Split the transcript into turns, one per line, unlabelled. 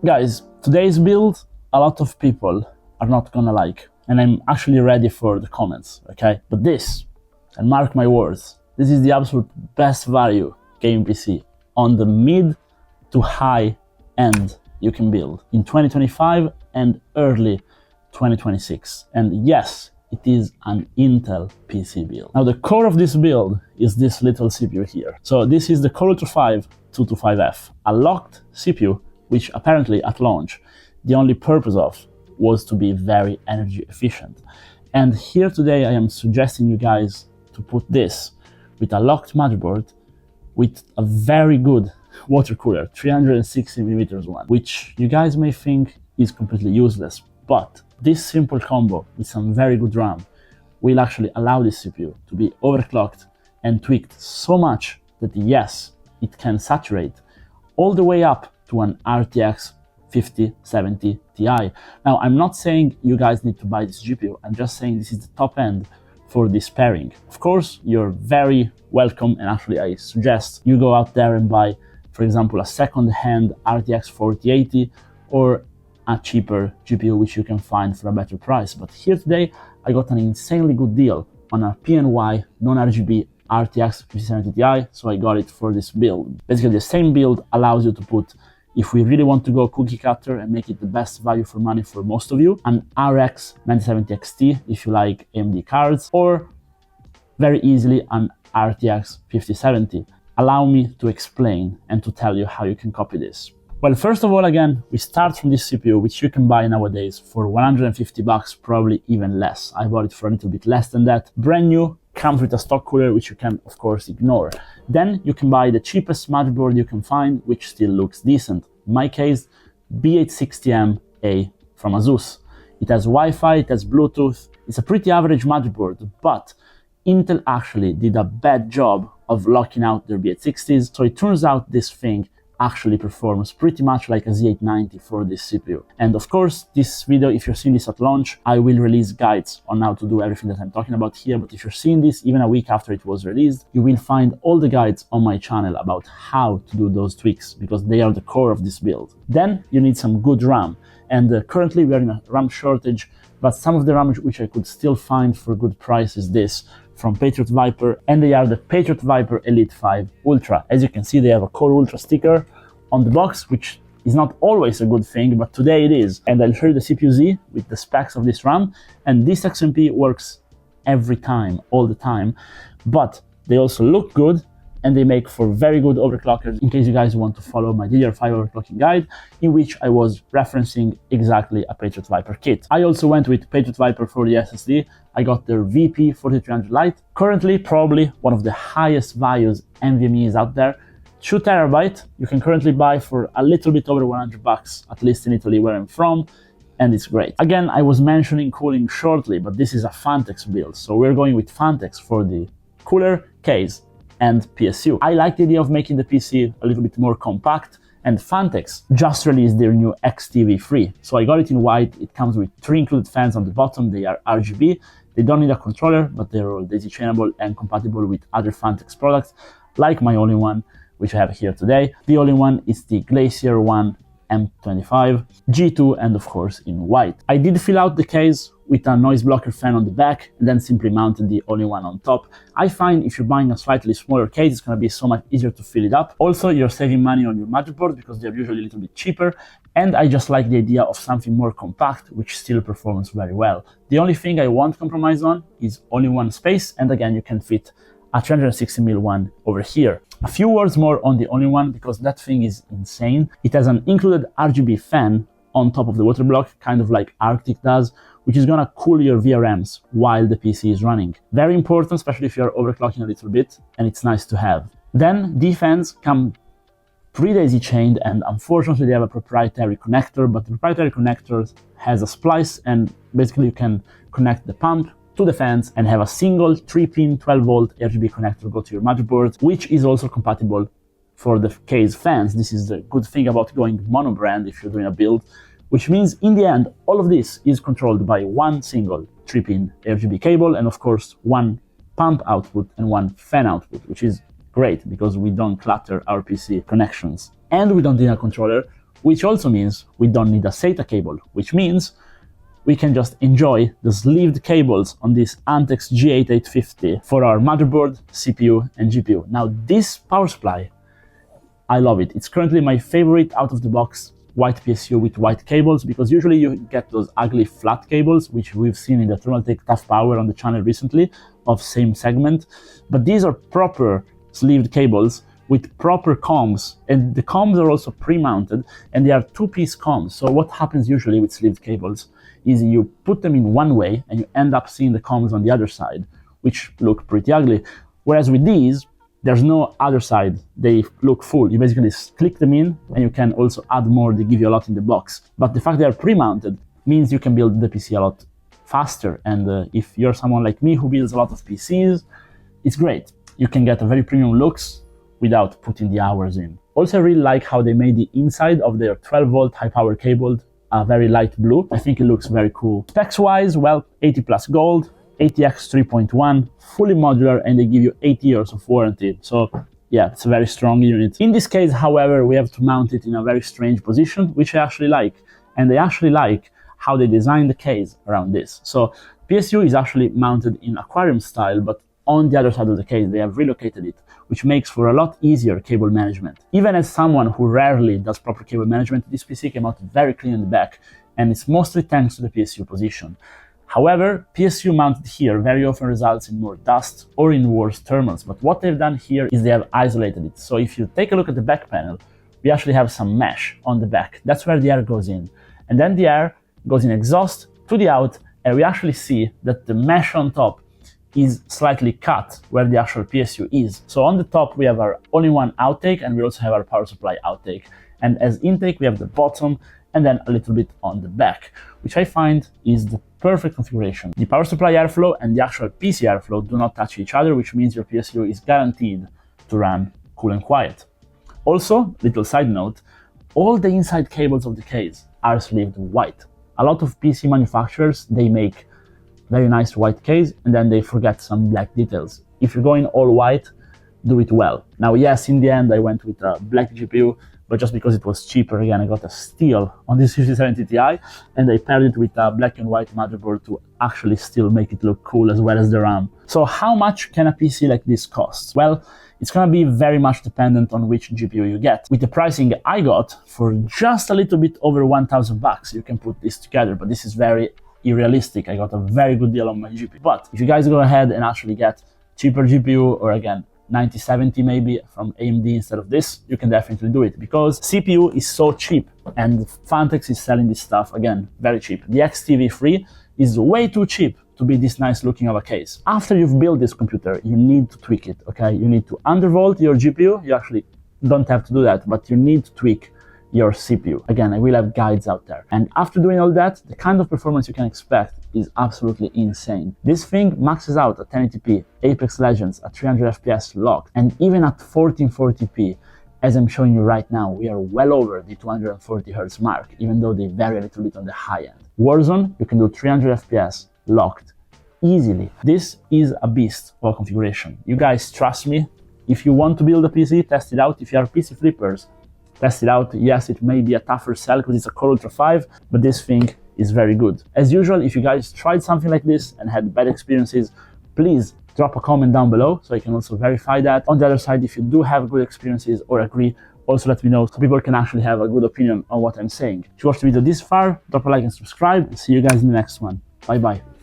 Guys, today's build, a lot of people are not gonna like, and I'm actually ready for the comments, okay? But this, and mark my words, this is the absolute best value gaming PC on the mid to high end you can build in 2025 and early 2026. And yes, it is an Intel PC build. Now the core of this build is this little CPU here. So this is the Core Ultra 5 225F, a locked CPU, which apparently at launch, the only purpose of was to be very energy efficient. And here today I am suggesting you guys to put this with a locked motherboard with a very good water cooler, 360mm one, which you guys may think is completely useless, but this simple combo with some very good RAM will actually allow this CPU to be overclocked and tweaked so much that yes, it can saturate all the way up to an RTX 5070 Ti. Now, I'm not saying you guys need to buy this GPU, I'm just saying this is the top end for this pairing. Of course, you're very welcome, and actually I suggest you go out there and buy, for example, a second-hand RTX 4080 or a cheaper GPU which you can find for a better price. But here today, I got an insanely good deal on a PNY non-RGB RTX 5070 Ti, so I got it for this build. Basically, the same build allows you to put, if we really want to go cookie cutter and make it the best value for money for most of you, an RX 9070 XT if you like AMD cards, or very easily an RTX 5070. Allow me to explain and to tell you how you can copy this. Well, first of all, again, we start from this CPU, which you can buy nowadays for 150 bucks, probably even less. I bought it for a little bit less than that. Brand new, comes with a stock cooler, which you can, of course, ignore. Then you can buy the cheapest motherboard you can find, which still looks decent. In my case, B860M-A from Asus. It has Wi-Fi, it has Bluetooth. It's a pretty average motherboard, but Intel actually did a bad job of locking out their B860s, so it turns out this thing actually performs pretty much like a Z890 for this CPU. And of course, this video, if you're seeing this at launch, I will release guides on how to do everything that I'm talking about here. But if you're seeing this even a week after it was released, you will find all the guides on my channel about how to do those tweaks, because they are the core of this build. Then you need some good RAM. And currently we are in a RAM shortage, but some of the RAM which I could still find for good price is this, from Patriot Viper, and they are the Patriot Viper Elite 5 Ultra. As you can see, they have a Core Ultra sticker on the box, which is not always a good thing, but today it is. And I'll show you the CPU-Z with the specs of this RAM, and this XMP works every time, all the time, but they also look good, and they make for very good overclockers, in case you guys want to follow my DDR5 overclocking guide, in which I was referencing exactly a Patriot Viper kit. I also went with Patriot Viper for the SSD. I got their VP4300 Lite, currently probably one of the highest values NVMe's out there. 2 TB you can currently buy for a little bit over 100 bucks, at least in Italy where I'm from, and it's great. Again, I was mentioning cooling shortly, but this is a Phanteks build, so we're going with Phanteks for the cooler, case, and PSU. I like the idea of making the PC a little bit more compact, and Phanteks just released their new XTV3. So I got it in white. It comes with 3 included fans on the bottom. They are RGB. They don't need a controller, but they're all daisy chainable and compatible with other Phanteks products, like my all-in-one, which I have here today. The all-in-one is the Glacier 1 M25 G2, and of course in white. I did fill out the case with a noise blocker fan on the back, and then simply mounted the all-in-one on top. I find if you're buying a slightly smaller case, it's going to be so much easier to fill it up. Also, you're saving money on your motherboard because they're usually a little bit cheaper, and I just like the idea of something more compact, which still performs very well. The only thing I won't compromise on is all-in-one space, and again, you can fit a 360mm one over here. A few words more on the all-in-one, because that thing is insane. It has an included RGB fan on top of the water block, kind of like Arctic does, which is gonna cool your VRMs while the PC is running. Very important, especially if you're overclocking a little bit, and it's nice to have. Then the fans come pre-daisy chained, and unfortunately they have a proprietary connector, but the proprietary connector has a splice, and basically you can connect the pump to the fans and have a single 3-pin 12-volt RGB connector go to your motherboard, which is also compatible for the case fans. This is the good thing about going mono brand if you're doing a build, which means in the end, all of this is controlled by one single 3-pin RGB cable, and of course, one pump output and one fan output, which is great because we don't clutter our PC connections. And we don't need a controller. which also means we don't need a SATA cable, which means we can just enjoy the sleeved cables on this Phanteks G8850 for our motherboard, CPU, and GPU. Now, this power supply, I love it. It's currently my favorite out of the box white PSU with white cables, because usually you get those ugly flat cables, which we've seen in the Thermaltake Tough Power on the channel recently of same segment. But these are proper sleeved cables with proper combs, and the combs are also pre-mounted, and they are two-piece combs. So what happens usually with sleeved cables is you put them in one way and you end up seeing the combs on the other side, which look pretty ugly. Whereas with these, there's no other side. They look full. You basically click them in, and you can also add more. They give you a lot in the box. But the fact they are pre-mounted means you can build the PC a lot faster. And if you're someone like me who builds a lot of PCs, it's great. You can get a very premium looks without putting the hours in. Also, I really like how they made the inside of their 12-volt high-power cable a very light blue. I think it looks very cool. Specs-wise, well, 80 plus gold, ATX 3.1, fully modular, and they give you 8 years of warranty. So yeah, it's a very strong unit. In this case, however, we have to mount it in a very strange position, which I actually like. And I actually like how they designed the case around this. So PSU is actually mounted in aquarium style, but on the other side of the case, they have relocated it, which makes for a lot easier cable management. Even as someone who rarely does proper cable management, this PC came out very clean in the back, and it's mostly thanks to the PSU position. However, PSU mounted here very often results in more dust or in worse thermals, but what they've done here is they have isolated it. So if you take a look at the back panel, we actually have some mesh on the back. That's where the air goes in. And then the air goes in exhaust to the out, and we actually see that the mesh on top is slightly cut where the actual PSU is. So on the top, we have our all-in-one outtake, and we also have our power supply outtake. And as intake, we have the bottom and then a little bit on the back, which I find is the perfect configuration. The power supply airflow and the actual PC airflow do not touch each other, which means your PSU is guaranteed to run cool and quiet. Also, little side note, all the inside cables of the case are sleeved white. A lot of PC manufacturers, they make very nice white case and then they forget some black details. If you're going all white, do it well. Now, yes, in the end, I went with a black GPU, but just because it was cheaper, again, I got a steal on this 5070 Ti, and I paired it with a black and white motherboard to actually still make it look cool as well as the RAM. So how much can a PC like this cost? Well, it's gonna be very much dependent on which GPU you get. With the pricing I got, for just a little bit over 1,000 bucks, you can put this together, but this is very unrealistic. I got a very good deal on my GPU. But if you guys go ahead and actually get cheaper GPU, or again, 9070 maybe from AMD instead of this, you can definitely do it, because CPU is so cheap and Phanteks is selling this stuff, again, very cheap. The XTV3 is way too cheap to be this nice looking of a case. After you've built this computer, you need to tweak it, okay? You need to undervolt your GPU. You actually don't have to do that, but you need to tweak your CPU. Again, I will have guides out there. And after doing all that, the kind of performance you can expect is absolutely insane. This thing maxes out at 1080p, Apex Legends at 300 FPS locked, and even at 1440p, as I'm showing you right now, we are well over the 240 Hz mark, even though they vary a little bit on the high end. Warzone, you can do 300 FPS locked easily. This is a beast of a configuration. You guys trust me. If you want to build a PC, test it out. If you are PC flippers, test it out. Yes, it may be a tougher sell because it's a Core Ultra 5, but this thing is very good. As usual, if you guys tried something like this and had bad experiences, please drop a comment down below so I can also verify that. On the other side, if you do have good experiences or agree, also let me know so people can actually have a good opinion on what I'm saying. If you watched the video this far, drop a like and subscribe. See you guys in the next one. Bye bye.